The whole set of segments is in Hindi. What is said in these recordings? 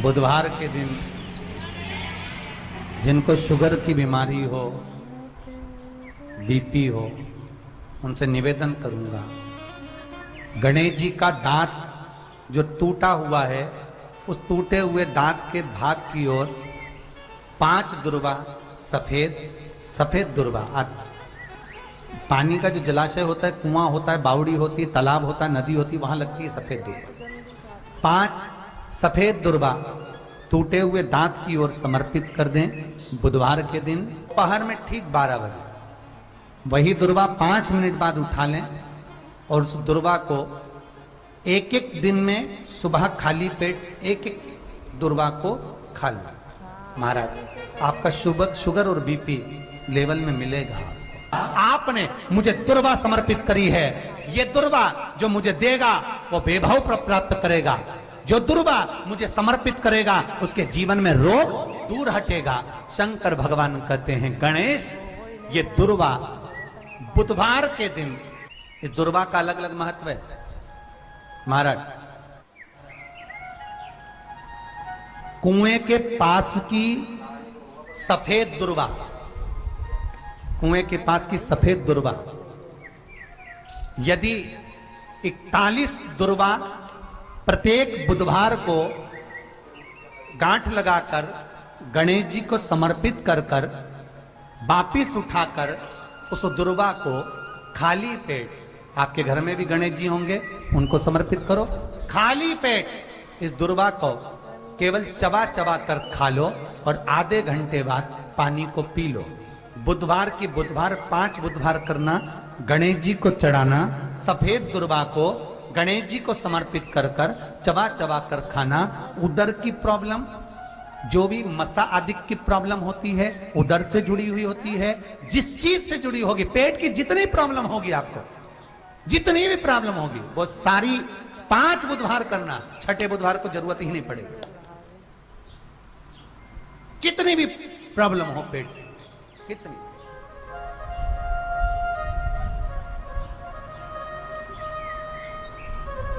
बुधवार के दिन जिनको शुगर की बीमारी हो, बीपी हो, उनसे निवेदन करूंगा, गणेश जी का दांत जो टूटा हुआ है, उस टूटे हुए दांत के भाग की ओर 5 दुर्वा सफेद दुर्वा। पानी का जो जलाशय होता है, कुआं होता है, बावड़ी होती है, तालाब होता है, नदी होती है, वहां लगती है सफेद दुर्वा। 5 सफेद दुर्वा टूटे हुए दांत की ओर समर्पित कर दें बुधवार के दिन दोपहर में ठीक 12 बजे। वही दुर्वा 5 मिनट बाद उठा लें और उस दुर्वा को एक दिन में सुबह खाली पेट एक दुर्वा को खा लें। महाराज आपका शुगर और बीपी लेवल में मिलेगा। आपने मुझे दुर्वा समर्पित करी है, ये दुर्वा जो मुझे देगा वो वैभव प्राप्त करेगा। जो दुर्वा मुझे समर्पित करेगा उसके जीवन में रोग दूर हटेगा। शंकर भगवान कहते हैं, गणेश ये दुर्वा बुधवार के दिन, इस दुर्वा का अलग अलग महत्व है। महाराज कुएं के पास की सफेद दुर्वा, कुएं के पास की सफेद दुर्वा, यदि 41 दुर्वा प्रत्येक बुधवार को गांठ लगाकर गणेश जी को समर्पित कर कर वापिस उठाकर उस दुर्वा को खाली पेट, आपके घर में भी गणेश जी होंगे, उनको समर्पित करो। खाली पेट इस दुर्वा को केवल चबा चबा कर खा लो और आधे घंटे बाद पानी को पी लो। बुधवार की बुधवार 5 बुधवार करना, गणेश जी को चढ़ाना, सफेद दुर्वा को गणेश जी को समर्पित कर कर चबा चबा कर खाना। उदर की प्रॉब्लम, जो भी मसा आदि की प्रॉब्लम होती है, उदर से जुड़ी हुई होती है, जिस चीज से जुड़ी होगी, पेट की जितनी प्रॉब्लम होगी, आपको जितनी भी प्रॉब्लम होगी, वो सारी 5 बुधवार करना। 6ठे बुधवार को जरूरत ही नहीं पड़ेगी। कितनी भी प्रॉब्लम हो पेट से, कितनी,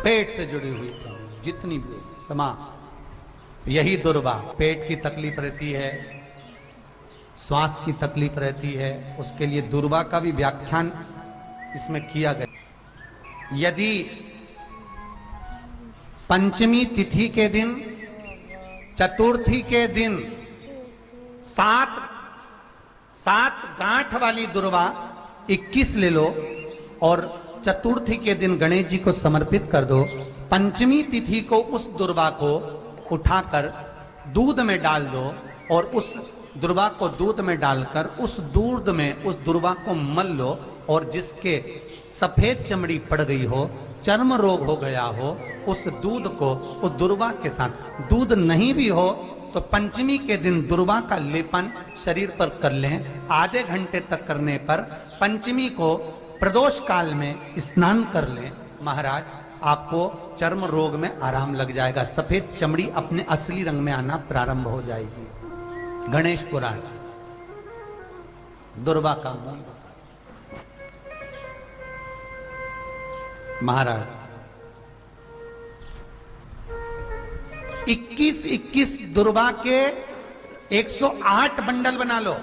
पेट से जुड़ी हुई प्रॉब्लम जितनी भी समा, यही दुर्वा, पेट की तकलीफ रहती है, श्वास की तकलीफ रहती है, उसके लिए दुर्वा का भी व्याख्यान इसमें किया गया। यदि पंचमी तिथि के दिन, चतुर्थी के दिन 7 गांठ वाली दुर्वा 21 ले लो और चतुर्थी के दिन गणेश जी को समर्पित कर दो। पंचमी तिथि को उस दुर्वा को उठाकर दूध में डाल दो और उस दुर्वा को दूध में डालकर उस दूध में उस दुर्वा को मल लो, और जिसके सफेद चमड़ी पड़ गई हो, चर्म रोग हो गया हो, उस दूध को उस दुर्वा के साथ, दूध नहीं भी हो तो पंचमी के दिन दुर्वा का लेपन शरीर पर कर लें। आधे घंटे तक करने पर पंचमी को प्रदोष काल में स्नान कर लें। महाराज आपको चर्म रोग में आराम लग जाएगा, सफेद चमड़ी अपने असली रंग में आना प्रारंभ हो जाएगी। गणेश पुराण दुर्वा का मूल। महाराज 21 दुर्वा के 108 बंडल बना लो।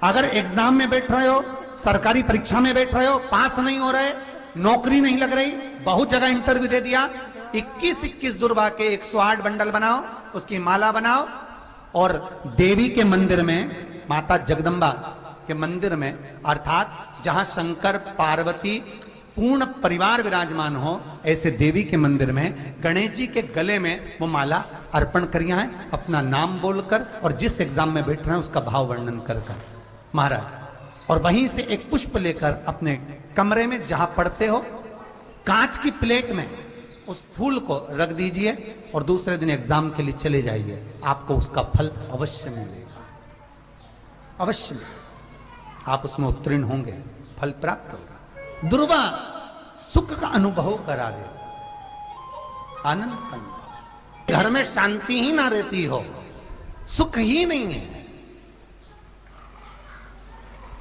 अगर एग्जाम में बैठ रहे हो, सरकारी परीक्षा में बैठ रहे हो, पास नहीं हो रहे, नौकरी नहीं लग रही, बहुत जगह इंटरव्यू दे दिया, 21 दुर्वा के 108 बंडल बनाओ, उसकी माला बनाओ और देवी के मंदिर में, माता जगदम्बा के मंदिर में, अर्थात जहां शंकर पार्वती पूर्ण परिवार विराजमान हो, ऐसे देवी के मंदिर में गणेश जी के गले में वो माला अर्पण करिया है, अपना नाम बोलकर और जिस एग्जाम में बैठ रहे हैं उसका भाव वर्णन कर कर। महाराज और वहीं से एक पुष्प लेकर अपने कमरे में जहां पढ़ते हो, कांच की प्लेट में उस फूल को रख दीजिए और दूसरे दिन एग्जाम के लिए चले जाइए, आपको उसका फल अवश्य मिलेगा, अवश्य मिलेगा। आप उसमें उत्तीर्ण होंगे, फल प्राप्त होगा। दुर्वा सुख का अनुभव करा देता, आनंद का अनुभव। घर में शांति ही ना रहती हो, सुख ही नहीं है,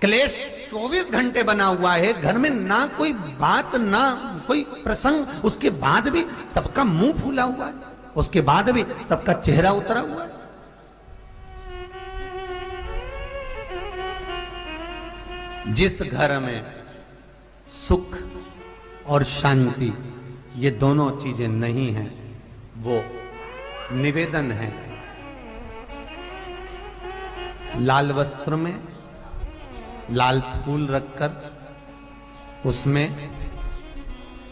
क्लेश 24 घंटे बना हुआ है, घर में ना कोई बात ना कोई प्रसंग, उसके बाद भी सबका मुंह फूला हुआ है। उसके बाद भी सबका चेहरा उतरा हुआ है। जिस घर में सुख और शांति ये दोनों चीजें नहीं हैं, वो निवेदन है लाल वस्त्र में लाल फूल रखकर उसमें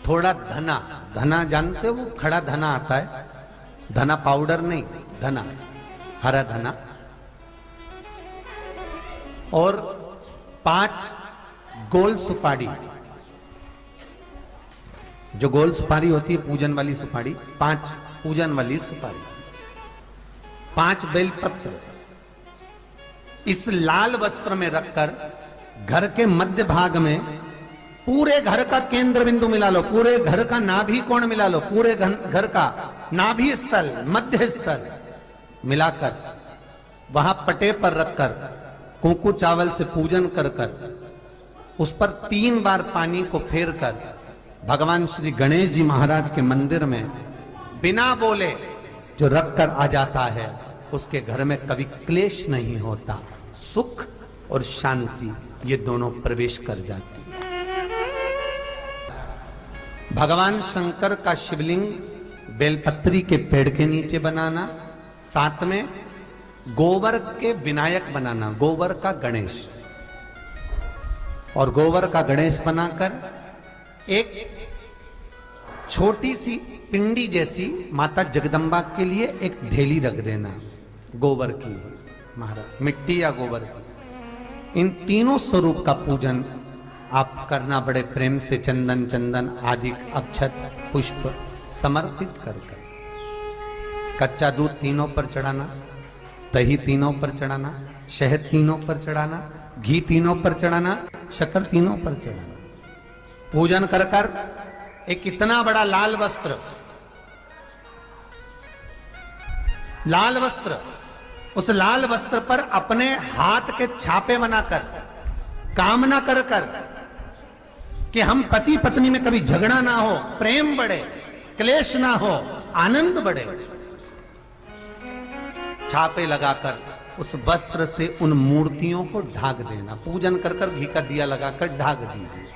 थोड़ा धना, धना जानते हो, वो खड़ा धना आता है, धना पाउडर नहीं, धना, हरा धना, और 5 गोल सुपारी, जो गोल सुपारी होती है पूजन वाली सुपारी, 5 पूजन वाली सुपारी, 5 बेलपत्र इस लाल वस्त्र में रखकर घर के मध्य भाग में पूरे घर का केंद्र बिंदु मिला लो, पूरे घर का नाभि कोण मिला लो, पूरे घर का नाभि स्थल, मध्य स्थल मिलाकर वहां पटे पर रखकर कुंकू चावल से पूजन कर उस पर 3 बार पानी को फेर कर भगवान श्री गणेश जी महाराज के मंदिर में बिना बोले जो रखकर आ जाता है, उसके घर में कभी क्लेश नहीं होता, सुख और शांति ये दोनों प्रवेश कर जाती है। भगवान शंकर का शिवलिंग बेलपत्री के पेड़ के नीचे बनाना, साथ में गोबर के विनायक बनाना, गोबर का गणेश, और गोबर का गणेश बनाकर एक छोटी सी पिंडी जैसी माता जगदम्बा के लिए एक ढेली रख देना, गोबर की, महाराज मिट्टी या गोबर की। इन तीनों स्वरूप का पूजन आप करना बड़े प्रेम से, चंदन चंदन आदि अक्षत पुष्प समर्पित कर कच्चा दूध तीनों पर चढ़ाना, दही तीनों पर चढ़ाना, शहद तीनों पर चढ़ाना, घी तीनों पर चढ़ाना, शक्कर तीनों पर चढ़ाना। पूजन कर कर एक इतना बड़ा लाल वस्त्र, लाल वस्त्र, उस लाल वस्त्र पर अपने हाथ के छापे बनाकर कामना कर कर कि हम पति पत्नी में कभी झगड़ा ना हो, प्रेम बढ़े, क्लेश ना हो, आनंद बढ़े, छापे लगाकर उस वस्त्र से उन मूर्तियों को ढाक देना। पूजन कर कर घी का दिया लगाकर ढाक दीजिए।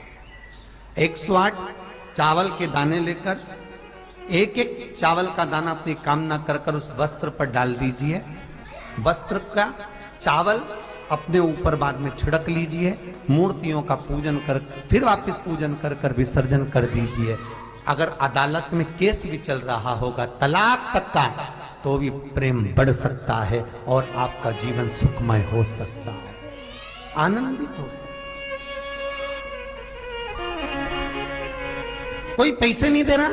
108 चावल के दाने लेकर एक एक चावल का दाना अपनी कामना कर कर उस वस्त्र पर डाल दीजिए। वस्त्र का चावल अपने ऊपर बाद में छिड़क लीजिए, मूर्तियों का पूजन कर फिर वापस पूजन कर कर विसर्जन कर दीजिए। अगर अदालत में केस भी चल रहा होगा तलाक तक का, तो भी प्रेम बढ़ सकता है और आपका जीवन सुखमय हो सकता है, आनंदित हो सकता है। कोई पैसे नहीं दे रहा,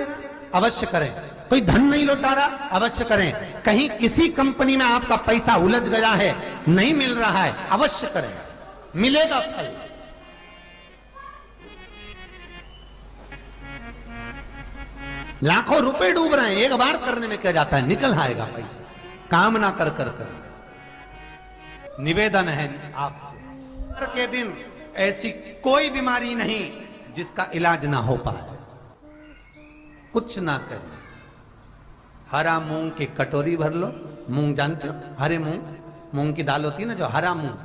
अवश्य करें। कोई धन नहीं लौटा रहा, अवश्य करें। कहीं किसी कंपनी में आपका पैसा उलझ गया है, नहीं मिल रहा है, अवश्य करें, मिलेगा फल। लाखों रुपए डूब रहे हैं, एक बार करने में क्या जाता है, निकल आएगा पैसा। कामना कर कर कर निवेदन है आपसे के दिन ऐसी कोई बीमारी नहीं जिसका इलाज ना हो पाए, कुछ ना करें। हरा मूंग की कटोरी भर लो, मूंग जानते हो, हरे मूंग, मूंग की दाल होती है ना जो, हरा मूंग,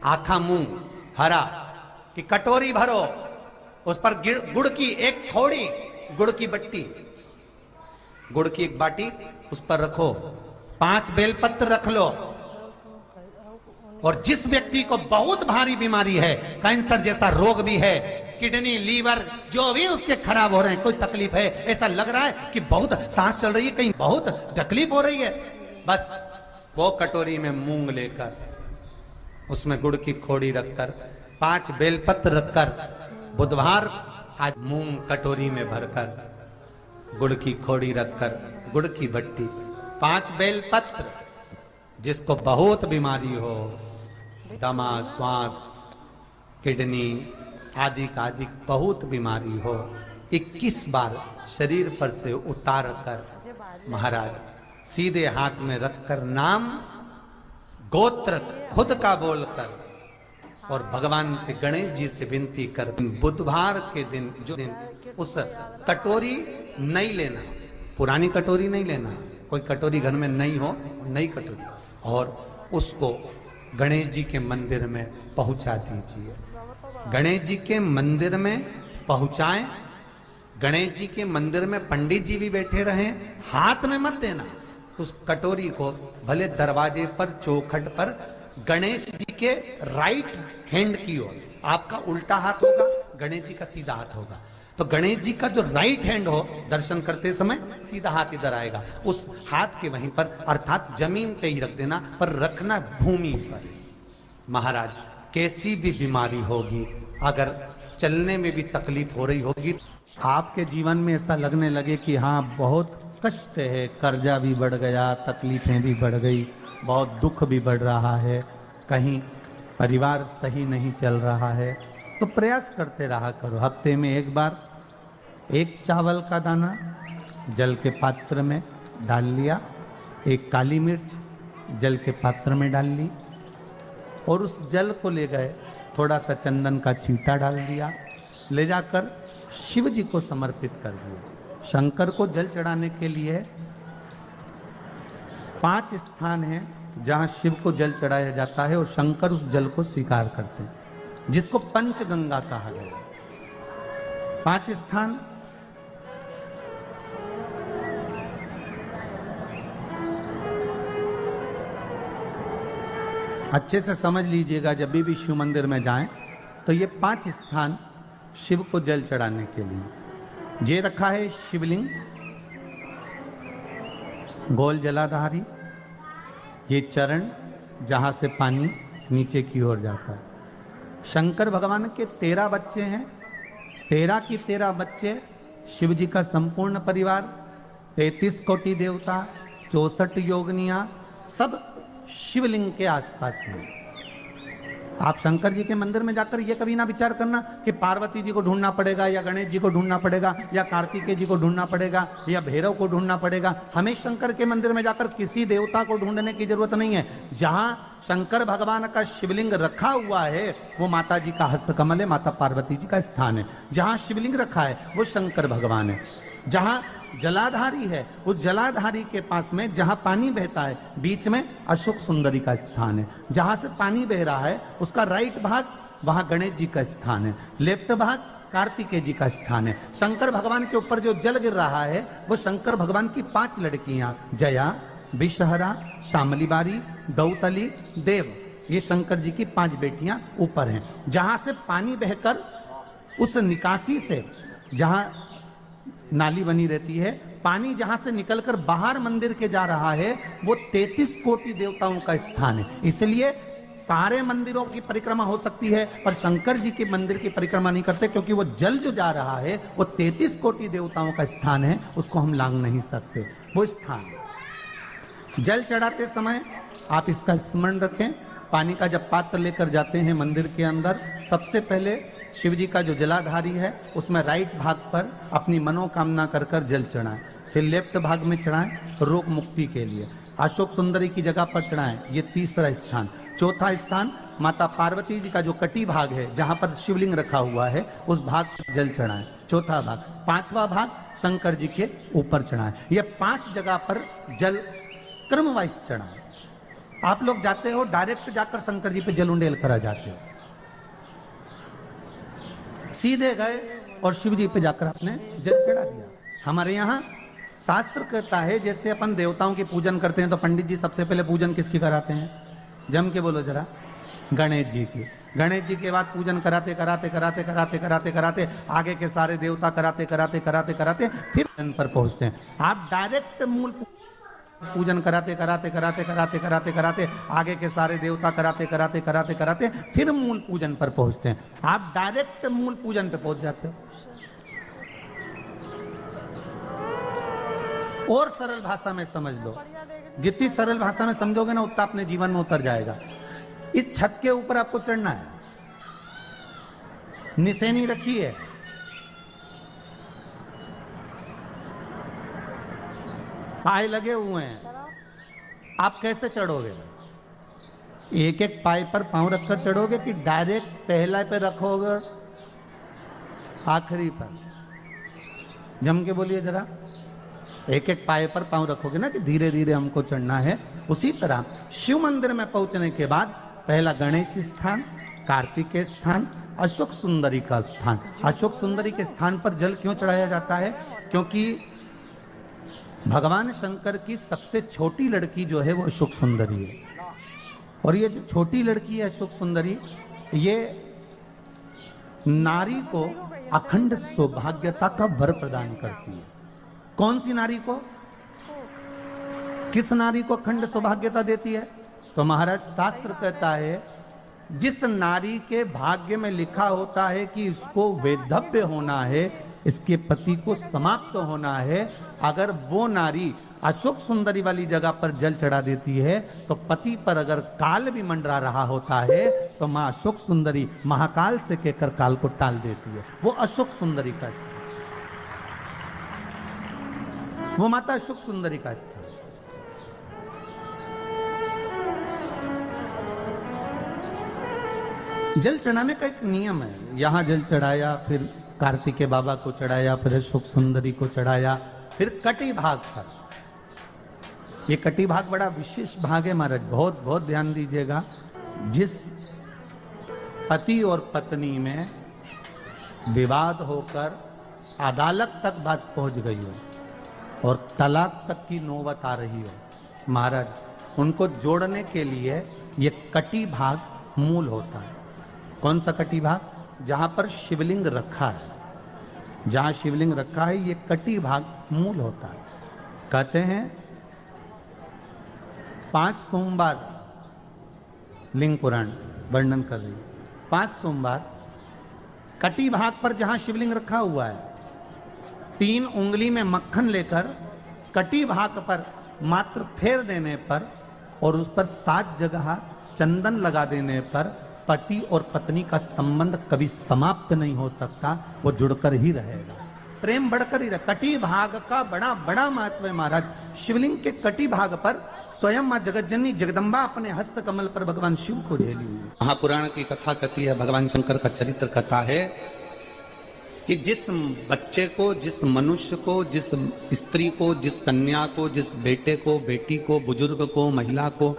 आखा मूंग हरा की कटोरी भरो, उस पर गुड़ की एक थोड़ी, गुड़ की बट्टी, गुड़ की एक बाटी उस पर रखो, 5 बेलपत्र रख लो। और जिस व्यक्ति को बहुत भारी बीमारी है, कैंसर जैसा रोग भी है, किडनी लीवर जो भी उसके खराब हो रहे हैं, कोई तकलीफ है, ऐसा लग रहा है कि बहुत सांस चल रही है, कहीं बहुत तकलीफ हो रही है, बस वो कटोरी में मूंग लेकर उसमें गुड़ की खोड़ी रखकर 5 बेलपत्र रखकर, बुधवार आज मूंग कटोरी में भरकर, गुड़ की खोड़ी रखकर, गुड़ की भट्टी, 5 बेलपत्र। जिसको बहुत बीमारी हो, दमा, श्वास, किडनी आदि का आदि बहुत बीमारी हो, 21 बार शरीर पर से उतार कर महाराज सीधे हाथ में रखकर नाम गोत्र खुद का बोलकर और भगवान से, गणेश जी से विनती कर, बुधवार के दिन जो दिन उस कटोरी नहीं लेना, पुरानी कटोरी नहीं लेना, कोई कटोरी घर में नहीं हो, नई कटोरी, और उसको गणेश जी के मंदिर में पहुंचा दीजिए। गणेश जी के मंदिर में पहुंचाएं। गणेश जी के मंदिर में पंडित जी भी बैठे रहें, हाथ में मत देना उस कटोरी को, भले दरवाजे पर चौखट पर गणेश जी के राइट हैंड की ओर। आपका उल्टा हाथ होगा, गणेश जी का सीधा हाथ होगा। तो गणेश जी का जो राइट हैंड हो, दर्शन करते समय सीधा हाथ इधर आएगा, उस हाथ के वहीं पर, अर्थात जमीन पे ही रख देना, पर रखना भूमि पर। महाराज, कैसी भी बीमारी होगी, अगर चलने में भी तकलीफ हो रही होगी, आपके जीवन में ऐसा लगने लगे कि हाँ बहुत कष्ट है, कर्जा भी बढ़ गया, तकलीफें भी बढ़ गई, बहुत दुख भी बढ़ रहा है, कहीं परिवार सही नहीं चल रहा है, तो प्रयास करते रहा करो। हफ्ते में एक बार एक चावल का दाना जल के पात्र में डाल लिया, एक काली मिर्च जल के पात्र में डाल ली, और उस जल को ले गए, थोड़ा सा चंदन का छींटा डाल दिया, ले जाकर शिव जी को समर्पित कर दिया। शंकर को जल चढ़ाने के लिए 5 स्थान हैं जहां शिव को जल चढ़ाया जाता है, और शंकर उस जल को स्वीकार करते हैं, जिसको पंचगंगा कहा गया। 5 स्थान, अच्छे से समझ लीजिएगा, जब भी शिव मंदिर में जाएं तो ये 5 स्थान शिव को जल चढ़ाने के लिए। ये रखा है शिवलिंग, गोल जलाधारी, ये चरण जहाँ से पानी नीचे की ओर जाता है। शंकर भगवान के 13 बच्चे हैं, 13 की 13 बच्चे, शिव जी का संपूर्ण परिवार, 33 कोटि देवता, 64 योगनियां, सब शिवलिंग के आसपास में। आप शंकर जी के मंदिर में जाकर ये कभी ना विचार करना कि पार्वती जी को ढूंढना पड़ेगा, या गणेश जी को ढूंढना पड़ेगा, या कार्तिकेय जी को ढूंढना पड़ेगा, या भैरव को ढूंढना पड़ेगा। हमें शंकर के मंदिर में जाकर किसी देवता को ढूंढने की जरूरत नहीं है। जहां शंकर भगवान का शिवलिंग रखा हुआ है वो माता जी का हस्तकमल है, माता पार्वती जी का स्थान है। जहां शिवलिंग रखा है वो शंकर भगवान है। जहां जलाधारी है, उस जलाधारी के पास में जहां पानी बहता है, बीच में अशोक सुंदरी का स्थान है। जहां से पानी बह रहा है उसका राइट भाग, वहां गणेश जी का स्थान है, लेफ्ट भाग कार्तिकेय जी का स्थान है। शंकर भगवान के ऊपर जो जल गिर रहा है वो शंकर भगवान की 5 लड़कियां, जया, विषहरा, शामली बारी, दौतली, देव, ये शंकर जी की 5 बेटियां ऊपर हैं। जहां से पानी बहकर उस निकासी से, जहां नाली बनी रहती है, पानी जहां से निकलकर बाहर मंदिर के जा रहा है, वो 33 कोटि देवताओं का स्थान है। इसलिए सारे मंदिरों की परिक्रमा हो सकती है, पर शंकर जी के मंदिर की परिक्रमा नहीं करते, क्योंकि वो जल जो जा रहा है वो 33 कोटि देवताओं का स्थान है, उसको हम लांघ नहीं सकते। वो स्थान जल चढ़ाते समय आप इसका स्मरण रखें। पानी का जब पात्र लेकर जाते हैं मंदिर के अंदर, सबसे पहले शिव जी का जो जलाधारी है उसमें राइट भाग पर अपनी मनोकामना कर कर जल चढ़ाएं, फिर लेफ्ट भाग में चढ़ाएं रोग मुक्ति के लिए। अशोक सुंदरी की जगह पर चढ़ाएं, ये तीसरा स्थान। चौथा स्थान माता पार्वती जी का जो कटी भाग है जहां पर शिवलिंग रखा हुआ है, उस भाग पर जल चढ़ाएं, चौथा भाग। 5वां भाग शंकर जी के ऊपर चढ़ाएं। ये 5 जगह पर जल क्रमवाइज चढ़ाएं। आप लोग जाते हो डायरेक्ट जाकर शंकर जी पे जल उंडेल करा जाते हो, सीधे गए और शिव जी पे जाकर आपने जल चढ़ा दिया। हमारे यहाँ शास्त्र कहता है, जैसे अपन देवताओं की पूजन करते हैं तो पंडित जी सबसे पहले पूजन किसकी कराते हैं? जम के बोलो जरा, गणेश जी की। गणेश जी के बाद पूजन कराते कराते कराते कराते कराते कराते आगे के सारे देवता कराते कराते कराते कराते फिर जन पर पहुंचते हैं। आप डायरेक्ट मूल पूजन कराते कराते कराते कराते कराते कराते आगे के सारे देवता कराते कराते कराते कराते फिर मूल पूजन पर पहुंचते हैं। आप डायरेक्ट मूल पूजन पे पहुंच जाते हो। और सरल भाषा में समझ लो, जितनी सरल भाषा में समझोगे ना उतना अपने जीवन में उतर जाएगा। इस छत के ऊपर आपको चढ़ना है, निशानी रखी है, पाए लगे हुए हैं, आप कैसे चढ़ोगे? एक एक पाए पर पांव रखकर चढ़ोगे कि डायरेक्ट पहला पे रखोगे आखिरी पर? जम के बोलिए जरा, एक एक पाए पर पांव रखोगे ना कि धीरे धीरे हमको चढ़ना है, उसी तरह शिव मंदिर में पहुंचने के बाद पहला गणेश स्थान, कार्तिकेय स्थान, अशोक सुंदरी का स्थान। अशोक सुंदरी के स्थान पर जल क्यों चढ़ाया जाता है? क्योंकि भगवान शंकर की सबसे छोटी लड़की जो है वो अशोक सुंदरी है, और ये जो छोटी लड़की है अशोक सुंदरी, ये नारी को अखंड सौभाग्यता का वर प्रदान करती है। कौन सी नारी को? किस नारी को अखंड सौभाग्यता देती है? तो महाराज शास्त्र कहता है जिस नारी के भाग्य में लिखा होता है कि इसको वैधव्य होना है, इसके पति को समाप्त होना है, अगर वो नारी अशोक सुंदरी वाली जगह पर जल चढ़ा देती है तो पति पर अगर काल भी मंडरा रहा होता है तो मां अशोक सुंदरी महाकाल से कहकर काल को टाल देती है। वो अशोक सुंदरी का स्थान, वो माता अशोक सुंदरी का स्थान। जल चढ़ाने का एक नियम है। यहां जल चढ़ाया, फिर कार्तिकेय बाबा को चढ़ाया, फिर अशोक सुंदरी को चढ़ाया, फिर कटी भाग पर। ये कटी भाग बड़ा विशेष भाग है महाराज, बहुत बहुत ध्यान दीजिएगा। जिस पति और पत्नी में विवाद होकर अदालत तक बात पहुंच गई हो और तलाक तक की नौबत आ रही हो, महाराज उनको जोड़ने के लिए ये कटी भाग मूल होता है। कौन सा कटी भाग? जहां पर शिवलिंग रखा है, जहां शिवलिंग रखा है ये कटी भाग मूल होता है। कहते हैं 5 सोमवार लिंग पुराण वर्णन कर रही है, 5 सोमवार कटी भाग पर जहां शिवलिंग रखा हुआ है, 3 उंगली में मक्खन लेकर कटी भाग पर मात्र फेर देने पर और उस पर 7 जगह चंदन लगा देने पर पति और पत्नी का संबंध कभी समाप्त नहीं हो सकता, वो जुड़कर ही रहेगा, प्रेम बढ़कर ही रहेगा। कटी भाग का बड़ा बड़ा महत्व है महाराज। शिवलिंग के कटी भाग पर स्वयं मां जगतजननी जगदम्बा अपने हस्त कमल पर भगवान शिव को झेली हुई। महापुराण की कथा कहती है, भगवान शंकर का चरित्र कथा है कि जिस बच्चे को, जिस मनुष्य को, जिस स्त्री को, जिस कन्या को, जिस बेटे को, बेटी को, बुजुर्ग को, महिला को,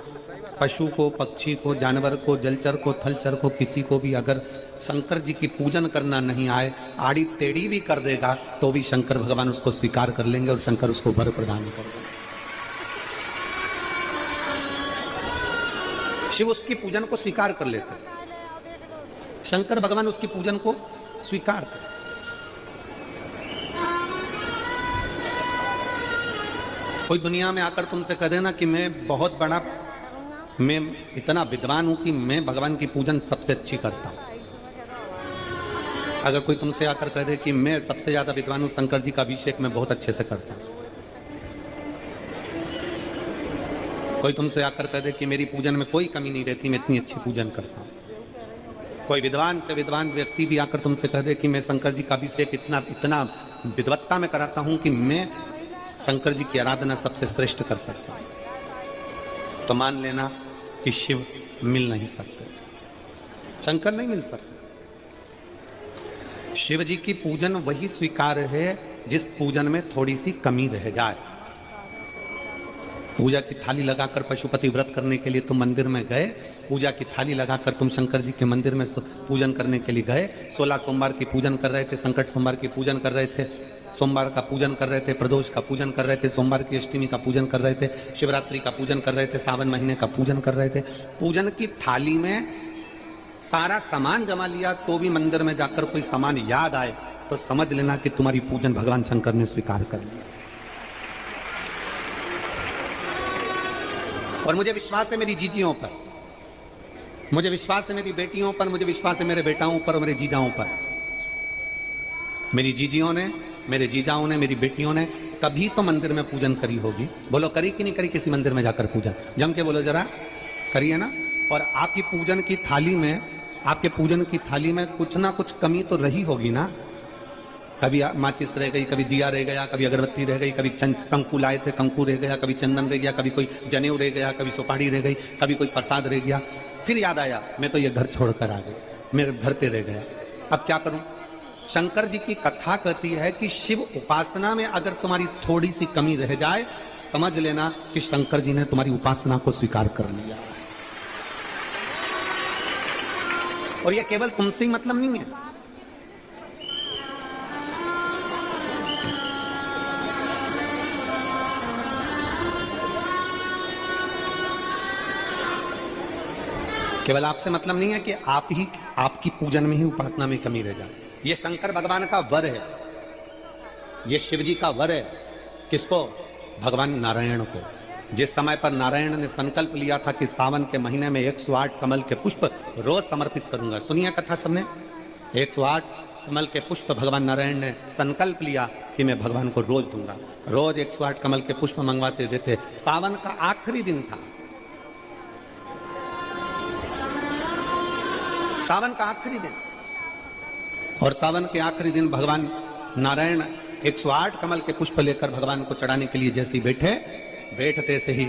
पशु को, पक्षी को, जानवर को, जलचर को, थलचर को, किसी को भी अगर शंकर जी की पूजन करना नहीं आए, आड़ी टेढ़ी भी कर देगा तो भी शंकर भगवान उसको स्वीकार कर लेंगे और शंकर उसको वर प्रदान कर देंगे। शिव उसकी पूजन को स्वीकार कर लेते, शंकर भगवान उसकी पूजन को स्वीकार करते। कोई दुनिया में आकर तुमसे कह देना कि मैं इतना विद्वान हूं कि मैं भगवान की पूजन सबसे अच्छी करता हूं। अगर कोई तुमसे आकर कह दे कि मैं सबसे ज्यादा विद्वान हूं, शंकर जी का अभिषेक मैं बहुत अच्छे से करता हूं। कोई तुमसे आकर कह दे कि मेरी पूजन में कोई कमी नहीं रहती, मैं इतनी अच्छी पूजन करता हूं। कोई विद्वान से विद्वान व्यक्ति भी आकर तुमसे कह दे कि मैं शंकर जी का अभिषेक इतना विद्वत्ता में कराता हूं कि मैं शंकर जी की आराधना सबसे श्रेष्ठ कर सकता हूं, तो मान लेना कि शिव मिल नहीं सकते, शंकर नहीं मिल सकते। शिव जी की पूजन वही स्वीकार है जिस पूजन में थोड़ी सी कमी रह जाए। पूजा की थाली लगाकर पशुपति व्रत करने के लिए तुम मंदिर में गए, पूजा की थाली लगाकर तुम शंकर जी के मंदिर में पूजन करने के लिए गए, 16 सोमवार की पूजन कर रहे थे, संकट सोमवार की पूजन कर रहे थे, सोमवार का पूजन कर रहे थे, प्रदोष का पूजन कर रहे थे, सोमवार की अष्टमी का पूजन कर रहे थे, शिवरात्रि का पूजन कर रहे थे, सावन महीने का पूजन कर रहे थे। पूजन की थाली में सारा सामान जमा लिया तो भी मंदिर में जाकर कोई सामान याद आए तो समझ लेना कि तुम्हारी पूजन भगवान शंकर ने स्वीकार कर लिया। और मुझे विश्वास है मेरी जीजियों पर, मुझे विश्वास है मेरी बेटियों पर, मुझे विश्वास है मेरे बेटाओं पर और मेरे जीजाओं पर। मेरी जीजियों ने, मेरे जीजाओं ने, मेरी बेटियों ने कभी तो मंदिर में पूजन करी होगी। बोलो करी कि नहीं करी किसी मंदिर में जाकर पूजन? जम के बोलो जरा, करिए ना। और आपकी पूजन की थाली में, आपके पूजन की थाली में कुछ ना कुछ कमी तो रही होगी ना। कभी माचिस रह गई, कभी दिया रह गया, कभी अगरबत्ती रह गई, कभी कंकु लाए थे कंकु रह गया, कभी चंदन रह गया, कभी कोई जनेऊ रह गया, कभी सुपारी रह गई, कभी कोई प्रसाद रह गया। फिर याद आया मैं तो ये घर छोड़कर आ गई, मेरे घर पे रह गया, अब क्या करूं? शंकर जी की कथा कहती है कि शिव उपासना में अगर तुम्हारी थोड़ी सी कमी रह जाए, समझ लेना कि शंकर जी ने तुम्हारी उपासना को स्वीकार कर लिया। और यह केवल तुमसे ही मतलब नहीं है, केवल आपसे मतलब नहीं है कि आप ही आपकी पूजन में ही उपासना में कमी रह जाए। ये शंकर भगवान का वर है, ये शिव जी का वर है। किसको? भगवान नारायण को। जिस समय पर नारायण ने संकल्प लिया था कि सावन के महीने में 108 कमल के पुष्प रोज समर्पित करूंगा। सुनिए कथा सबने, 108 कमल के पुष्प भगवान नारायण ने संकल्प लिया कि मैं भगवान को रोज दूंगा। रोज 108 कमल के पुष्प मंगवाते देते। सावन का आखिरी दिन था, सावन का आखिरी दिन, और सावन के आखिरी दिन भगवान नारायण 108 कमल के पुष्प लेकर भगवान को चढ़ाने के लिए जैसे ही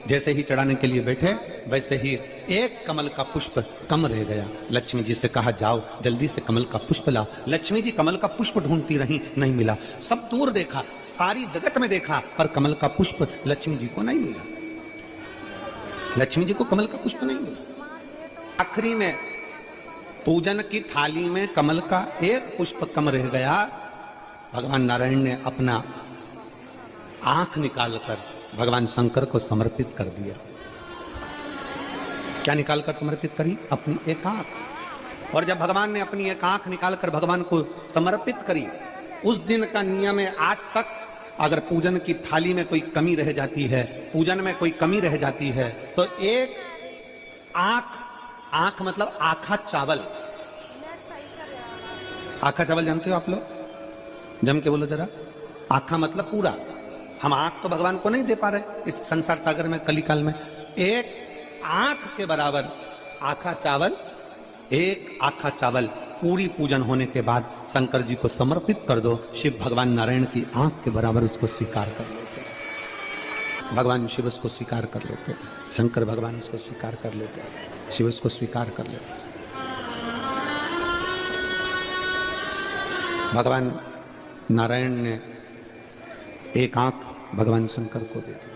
जैसे ही चढ़ाने के लिए बैठे, वैसे ही एक कमल का पुष्प कम रह गया। लक्ष्मी जी से कहा जाओ जल्दी से कमल का पुष्प लाओ। लक्ष्मी जी कमल का पुष्प ढूंढती रही, नहीं मिला। सब दूर देखा, सारी जगत में देखा, पर कमल का पुष्प लक्ष्मी जी को नहीं मिला। लक्ष्मी जी को कमल का पुष्प नहीं मिला। आखिरी में पूजन की थाली में कमल का एक पुष्प कम रह गया। भगवान नारायण ने अपना आंख निकालकर भगवान शंकर को समर्पित कर दिया। क्या निकालकर समर्पित करी? अपनी एक आंख। और जब भगवान ने अपनी एक आंख निकालकर भगवान को समर्पित करी, उस दिन का नियम है आज तक अगर पूजन की थाली में कोई कमी रह जाती है, पूजन में कोई कमी रह जाती है, तो एक आंख मतलब आखा चावल। आखा चावल जानते हो आप लोग? जम के बोलो जरा। आखा मतलब पूरा। हम आंख तो भगवान को नहीं दे पा रहे इस संसार सागर में, कलिकाल में। एक आंख के बराबर आखा चावल, एक आखा चावल पूरी पूजन होने के बाद शंकर जी को समर्पित कर दो। शिव भगवान नारायण की आंख के बराबर उसको स्वीकार कर लेते, भगवान शिव उसको स्वीकार कर लेते, शंकर भगवान उसको स्वीकार कर लेते, शिव उसको स्वीकार कर लेते। भगवान नारायण ने एक आंख भगवान शंकर को दे दी।